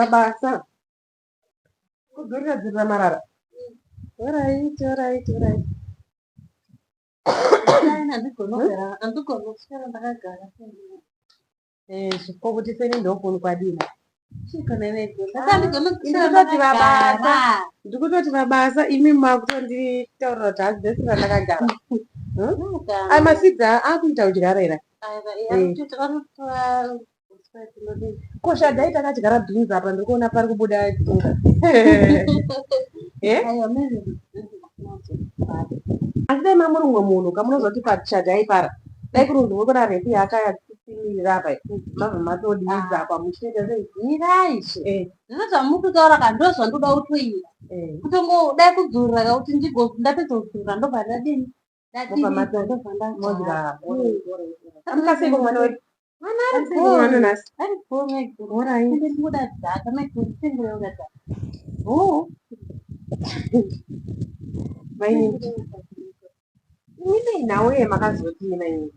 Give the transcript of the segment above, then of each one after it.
basa kudzorera marara. Alright. Zviko kuti seni ndokunu kwadini ndikutoti mabasa imi makutonditaurira kuti hanzi ndesira ndakagara masidza akuita kudyarera koshadhai takadyara bhinzi apa ndikuona pari kubuda tsunga asi dai mamuri mumwe munhu kamunozoti pashadhai para dai kuri munhu wekuna repi yakasimirira apa mabva matodidza pamuchete iraizve ndinozvamukutaura ka ndozvandoda kutoira kutodai kudzurira kauti ndapedza kudzurira ndobva ndadini amukaseko mwana wedu imine nhau ye makazoti maini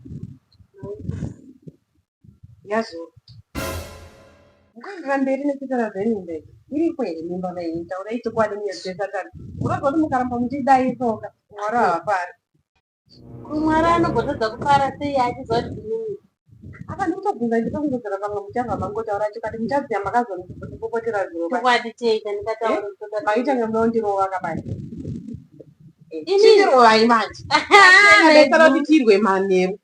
yazvo mukaendera mberi nekuitaura zvenyu iripo here mimba maini taurai chokwadi muyezvesatani unozoti mukaramba muchidai soka mwari havapari mwari anogotodza kupara sei achizoti apa ndikutobvunza ndichitongozera pamwe muchabva mangotaura chokati muchaziya makazopopotera chokwadi cheita ndikataura maita ngemunondirova kabani chindirovai manje ndaisara kuti tirwe manheru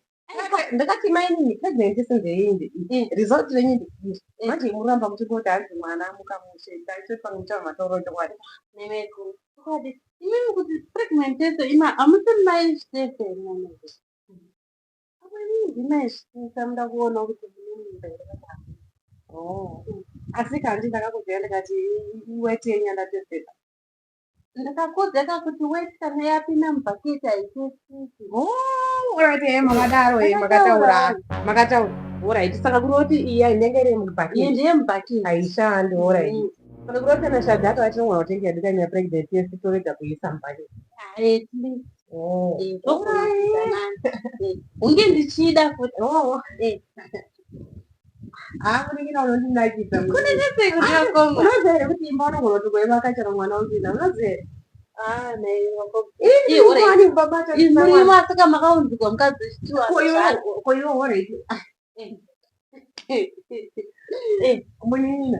ndakati mainini pregnancy sinzeindi result renyu ndikii manje muramba muchingoti hanzi mwana mukamushetaipamwe muchava matauro chokwadi nemeku chokwadi imimi kuti pregnant yeso ima amusiri maizvitese imaizvitesa muda kuona kuti mimba asi kandi ndakakubvira ndikati weti yenyu andatesesa ndakakodzeka kuti weti kana yapinda mubhaketi haitesisi urati makadaro makataura oraiti saka kuroti iya inenge iri mubhaketi ndeye mubhaketi haishandi oraiti saka kuroti kana shadhata vachinomwana kutengera ndikanya pregnancy yesi torega kuisa mubhaketi hunge ndichida kuti muningina unondinakidza kune nesekuti unoziva kuti imba unogona kuti vakachara mwana usina unoziva muriwo asaka makaunzirwa mukadzi koiwo oraiti munina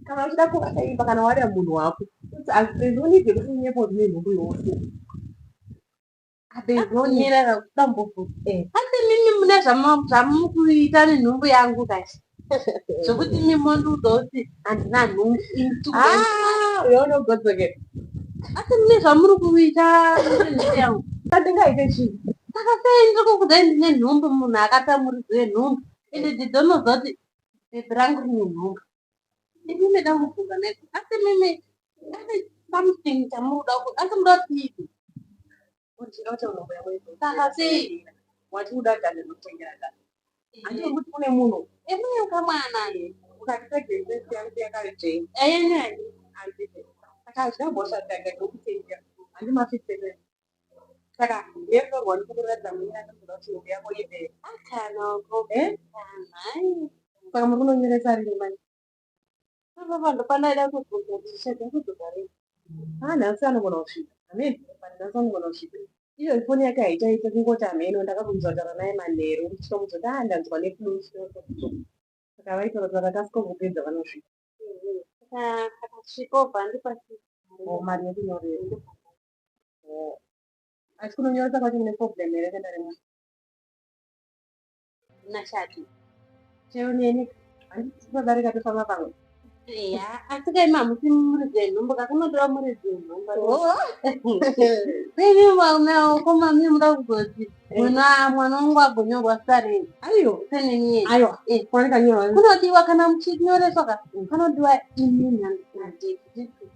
kana uchida kuvakaimba kana wada munhu wako azizonibve kuti unyepo dzine nhumbu yose nyerera kudambofuti asi mimi mune zvamukuita nenhumbu yangu kachi zvokuti mimondiudza kuti handina nhumbu yaunogodzokera asi mune zvamuri kuita nenhumbu yangu andingaite chii saka sei ndiri kukudzai ndine nhumbu munhu akatamuridze nhumbu ende ndidzonozva kuti bhebi rangu rine nhumbu imimi damubvunza neko asi mimi ane something chamuruda kuti asi muda kuti saka sei wachiuda dani nokutengera dani handii kuti kune munhu emunyuka mwana ukatitegezesiyangu yakarijei ayenyai saka zvinomboshatanga nokutengera handimafitee saka yekorwa ndikukuratidza munyanaoda kuti nhumbu yako imberi akanoko saka muri kunonyoresa rini manje apapa ndopanaida kubvunza tichada kudzogarei nhasi anogona kusvika ameni nhasi anogona kusvika iyo foni yake haichaite kungoti hameno ndakabvunzataura naye manheru ndichitomuzoti ndanzwa neflu saka vaitaura kuti vakakasika kupedza vanosvika akasvika obva ndipasi mari yekunyorera asi kunonyoresa kwacho mune problem here denda remwana nashati cheoneni handisipadarika tofamba pamwe asi kaima hamusi muridze nhumbu kakunodiwa muridze nhumbu peimimauko mami muda kuzoti mwana wangu agonyorwa sarei aiyo seneni aiwa kwanekanyorwa kunodiwa kana muchinyoreswa kanodiwa ini nadei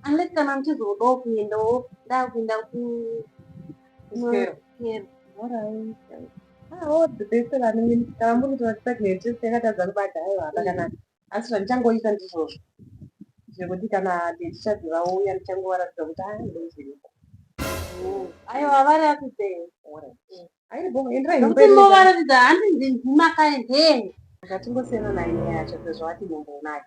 unless kana muchizodawo kuendawo ndakuenda kuskero dzibesera kana muri kuti pregnancy yakatadza kubata aiwa hapakanaka asi zvandichangoita ndizvozvo zvekuti kana ndichadziva uya ndichangovaratidza kuti ndozviriko aiwa vari akuzei aibo endiraimovaratidza handi ndimakaendei ngatingosiyana naye yacho sezvo ati nyombo unayo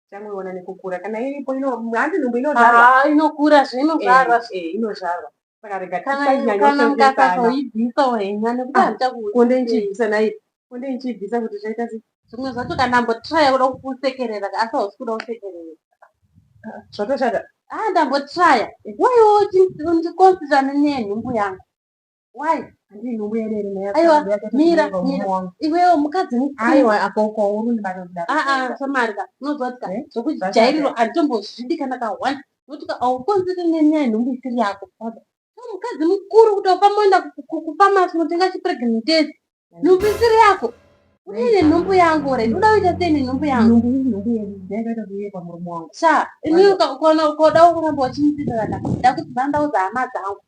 Chamuiona nekukura kana iripo handi nhumbu inozvarwa inokura zvinozvarwa inozvarwa saka rega kana mukakazoibvisa wenya nekuti handichakuudzii konde nchiibvisa nayi konde nchiibvisa kuti zvaita sei zvimwe zvacho kana mbotiraya kuda kusekerera asi hausi kuda kusekerera zvatoshata ndambotiraya waiwo ndikonsida nenyaya yenhumbu yangu wai handii nhumbu yedu iri aiwa mira iwewo mukadzi aiwa akaukauri samarika unoziva tika zvokuti jairiro handitombozvidi kana kahwani nokuti haukonsidi nenyaya yenhumbu isiri yako mukadzi mukuru kuti ukamoenda kufamasi unotenga chipregnitesi nhumbu isiri yako uine nhumbu yangu re uda kuita sei nenhumbu yangu nhumbu yedu ndakaita kuiye pamuromo wangu ini ukoda kuramba wachindidada da kuti vandaudza hama dzangu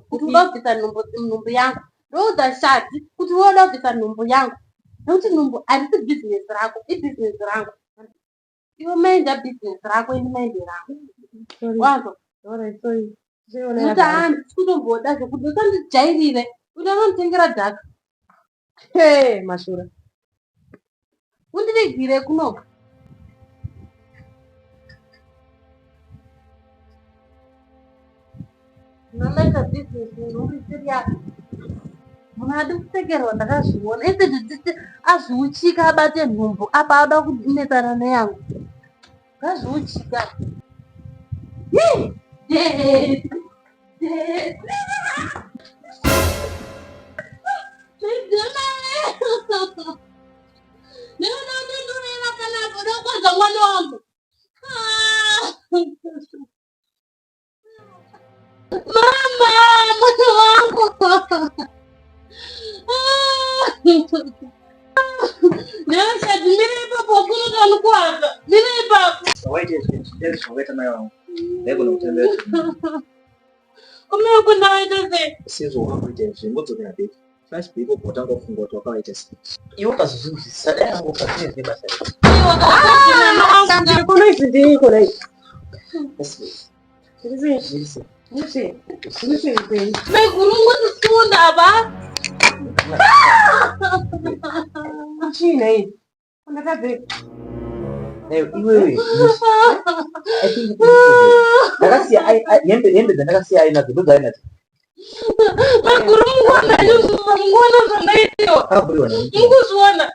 kuti uda kubvisa nhumbu yangu ndoudza shadzi kuti woda kubvisa nhumbu yangu nokuti nhumbu harisi bhizinesi rako ibhizinesi rangu iwe maenda bhizinesi rako ini maende rangu wazwa kuti handisi kutomboda zvokuti usandijairire kuti anonditengera dhaka mashura undiregire kunoka unomaita bhizinesi nhumbu isiri yako munhu adi kusekerwa ndakazviona ese azviuchika abate nhumbu apa ada kunetsana neyangu ngazviuchika unokonza mwana wangu mama mwana wangu nashati miri ipapo kunotanikwaza miri ipapo waita mai wangu ndaigona kutembea kumeko ndawaita sei sizvowakuita zvingodzokera beki flash beko kutanga kufunga kuti wakawaita sei iwe ukazozvinzwisisa dai yangu ukazvinezve basa kunoizi ndiiko nai megurungusunda ba chinai ndakabve iwewe ndakasiya hembe dzandakasiya ainadzo ndodzaainadzo megurungona zvandaitiwa mukuzviona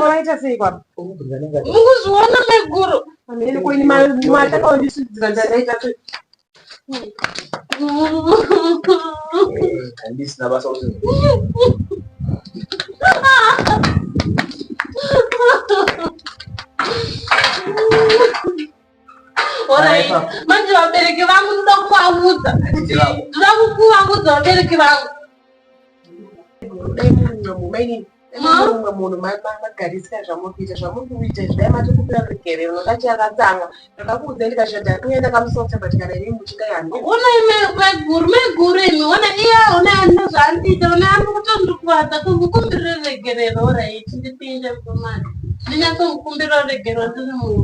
waita sei kwapa mukuzviona meguru ene koini matakaondisidzira ndadaita sei handisina basa kuti manje vabereki vangu ndoda kuvaudza ndoda kuvaudza vabereki vangu mumwe munhu magarisika zvamukuita zvamukuita zvidai matikupira rigerero nokachakatsamwa ndakakuudza ndikashata kuya ndakamusotebva tikana iri muchingayani una meguru imi ona iya ona andina zvaandiita ona ari kutondikuvadza kungukumbirira regerero oraiti ndipinde mumani ndinyatsokukumbirira regerero ndiri munhu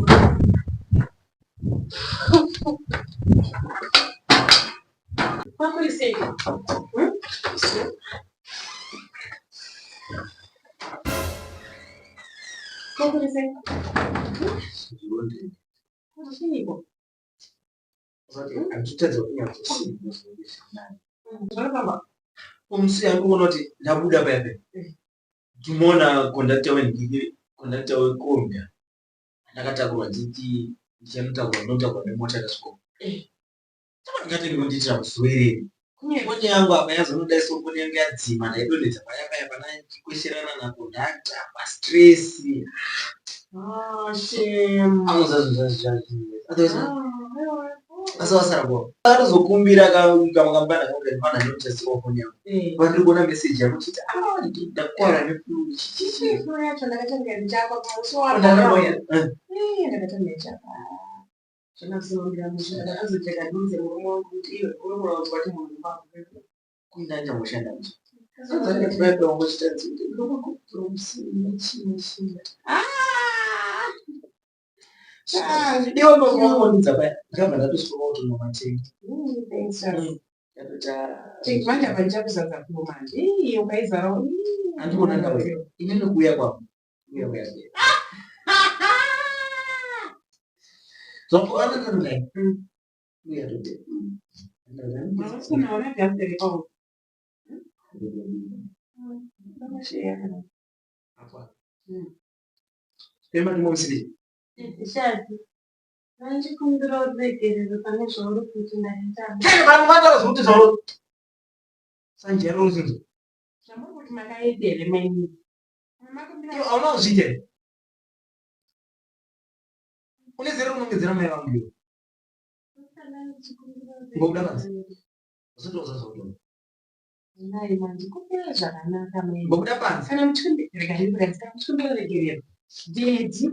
pakurisei pakurisei chiiko anditadza kunyaomusiya kuona kuti ndabuda paipe ndimoona kondakta wekombi ndakatakurwa nditi ndichanotakurwa nemota kasviko ndingatengekundiitira muzuwereri kunyange yangu apa yazonodaiso mboni yangu yadzima ndaidonedza payapaya pana ndikwesherana nakondakta pastresi asi wasarako akatozokumbira kamukambana kaudaifanha ndochasiwa foni yangu pandiri kuona meseji yakuchiti ndakwara neflu yacho ndakatangira ndichapa zvakasimambira musha ndakazojeka dunze murume wangu kuti iwe uromura wanzwa kuti munhu kundanjangoshanda ndidiwa maonidza paya ndikabva ndatosvika kutonomatengi manje apa ndichakuzadza kumandi ukaizarawo andikuona ndauya ine nekuuya kwangu uya Zvakuana nanai. Uya tote. Mavasina vanagambere pavo. Vamasheya. Apa. Pema ndimomsiri. Shadi. Vanchikumbira uregerero pane zvauri kuti ndaitama. Kana vanhu vataura zvokuti zvauri. Sanjera uzinzo. Zvamuri kuti makaedere maini. Hauna kuzviita. Une zero unongedzera mai vangu iwe. Ngokuda basi. Uzotoza zvauri. Nai manje kumbira zvakanaka maini. Ngokuda panzi. Kana muchikumbira regerero. Muchikumbira regerero. Dedi.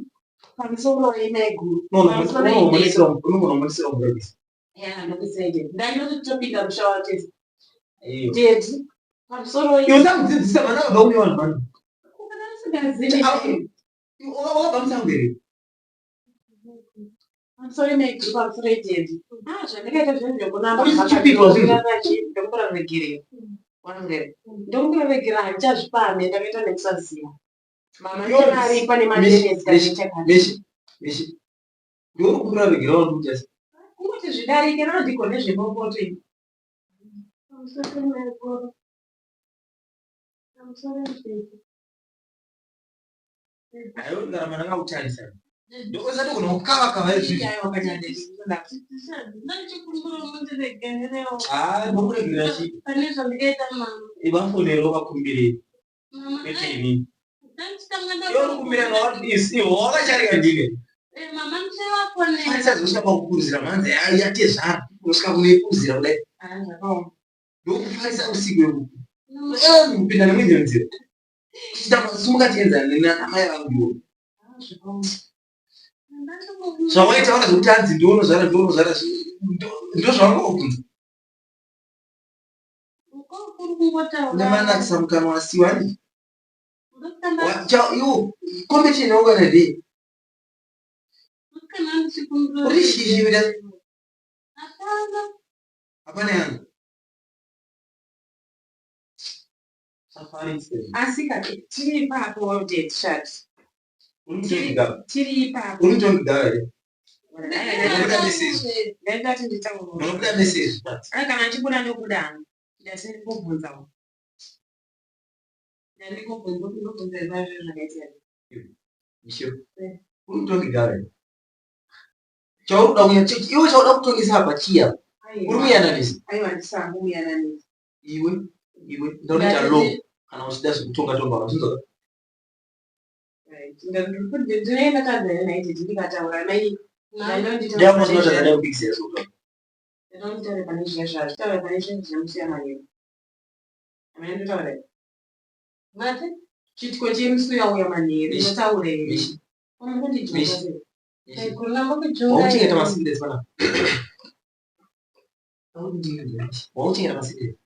Pamusoro wemeguru. Unomunisira umurevisi. Ya, ndokuseje. Ndinotopinda mushawa test. Iyo. Dedi. Pamusoro Iwe ndamudzidzisa vana vabva kune vanhu vano. wemeguru. Wakabva musangere. Pamusoro wemeguru, pamusoro wededi. Zvandakaita zvinhu kunamba Chipirwa zvinhu. ndomukura regerero. Wangere. Ndomukura regerero handichazvipame ndakaita nekusaziva. Mama ndinari pane majenesi Meshi. Ndiuri kumbira regerero ndikutesa. kungoti zvidarike nandiko nezvemapoto ivi. Pamusoro wemeguru. Pamusoro wededi. Hayo ndarama ndakakutarisa. Ndokusati kunokava izvi. Vanchikumbira mundiregerero. Ndokuregerera chi. Pane zvandikaita mama. Ivafonero vakumbire. Mama. Petini. Ndanditanga Iwe kumbira nawadisi wakacharika ndine. Mama ndichawafonera. Kwanisa zvosvika pakukurudzira manzi yatezvara. Unosvika kunoikurudzira kudai. Ndokufarisa usiku wehuku. Kupinda nemwedzi wenzira. Simuka tienzana namai vangu iwo. Zvawaita vana zvokuti hanzi ndionozvara ndozvavangokubvunza. Unemanakisa mukana wasiwani. Iwo kompetini yaunganadei. Uri shizhi vida. Hapana yangu. Safari sasa. Asika tiri ipapo date chat. Unitongigara. Tiri ipapo. Unitongigara. Unobuda message. Ndati nditauro. Unobuda message. Kana ndichibuda ndobuda. Ndasini kubvunzawo. Ndikubvunza zvakaita. Misho. Unitongigara. Chauda kunya chiki. Iwe chauda kutongisa apa chiya. Uri muyananisi. Aiwa ndisangu muyananisi. Iwe ndaoneta lo kana uchida zvekutonga unozvinzwa. Ndinoenda tanzania naiti ndikataura mai Ndiyamuzwa zvakadai kubikisira zvekutonga. ndinotaura pane zviya zvazvo taura pane zvinhu zvinosiyana neni. Amene ndotaura. Mate chitiko chemusi yauya manheru inotaura here. Unondijunga. Kuramba kujunga. Wauchengeta masindes pana. Wauchengeta masindes.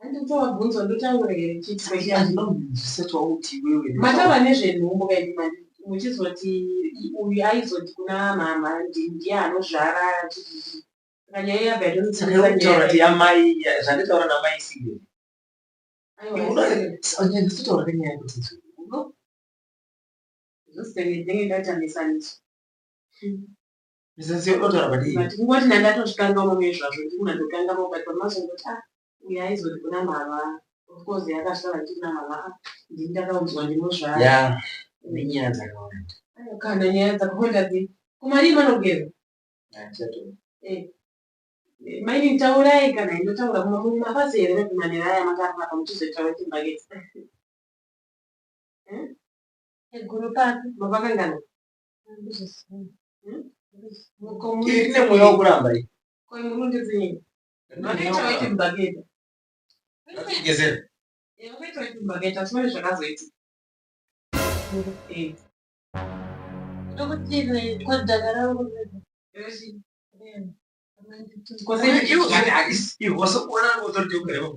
Handitowabvunza ndotaura here chitiko Zvisati wauti wewe. mataura nezvenhumbu kaiti muchizoti uyu aizoti kuna mama ndiye anozvara kanyaya yabva Saka kuti amai zvanditaura namai single. Ndisitaura nenyaya yekuti ndenge ndatambisanisa misasi yodotaura padii. kungoti nandatozvikangamo mezvazvo ndikuna ndokangamo but pamazongoti uyu aizoti kuna mama ofcourse yakasvara tina mama ndini ndakaudzwa ndinozvara Ya nenyaya dzakawanda. kana nyaya dzakawanda kumarii manogera maini taurai kana inotaura mafasi here nekumanera aya makarapa muchizotaura timbaketi Eguru pasi. mapakangana Ine mweya wokuramba iyi. koi murundidzinyi vakaitawo timbaketi Gezera. vakaitawo timbaketi asi mane zvakazoiti Ndokutire kodhara rangu. Iwe wasokuona ngotori ukareba.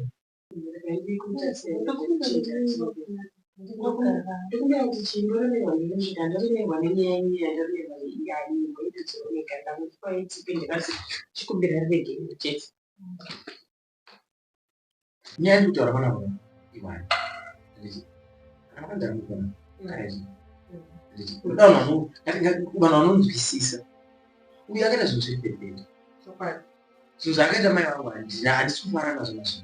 ndikumbira kuti chindoremerwa nemusvika ndoremerwa nenyaya ndoremerwa neiyayingo idzooneka ndamufaitipe ndikati chikumbira riregerero chete Nyaya ndikutaura pana vanhu. Iwani. Akandamukana. Unoda vanhu vanonzwisisa. uyakaita zvinhu zvepepeni zvinhu zvakaita mai vangu handisi kufara nazvo nazvo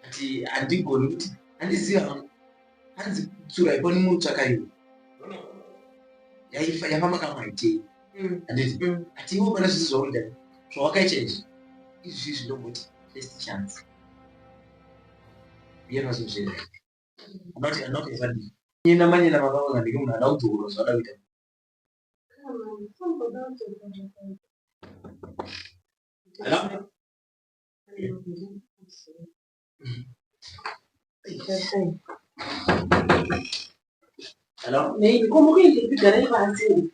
ati handigoni kuti handiziva hangu hanzi tsura ipo nemutsvaka iwe yafamba kamwe haitei handiti ati iwo pana zvisi zvakuita zvawakaita izvi izvi zvinongoti first chance yena zvinhu zvene anoti ifadii nyena manyena mavanga ndike munhu hada kudzokora zvada kuita Hello? Nei, como que ele fica aí, vai assim?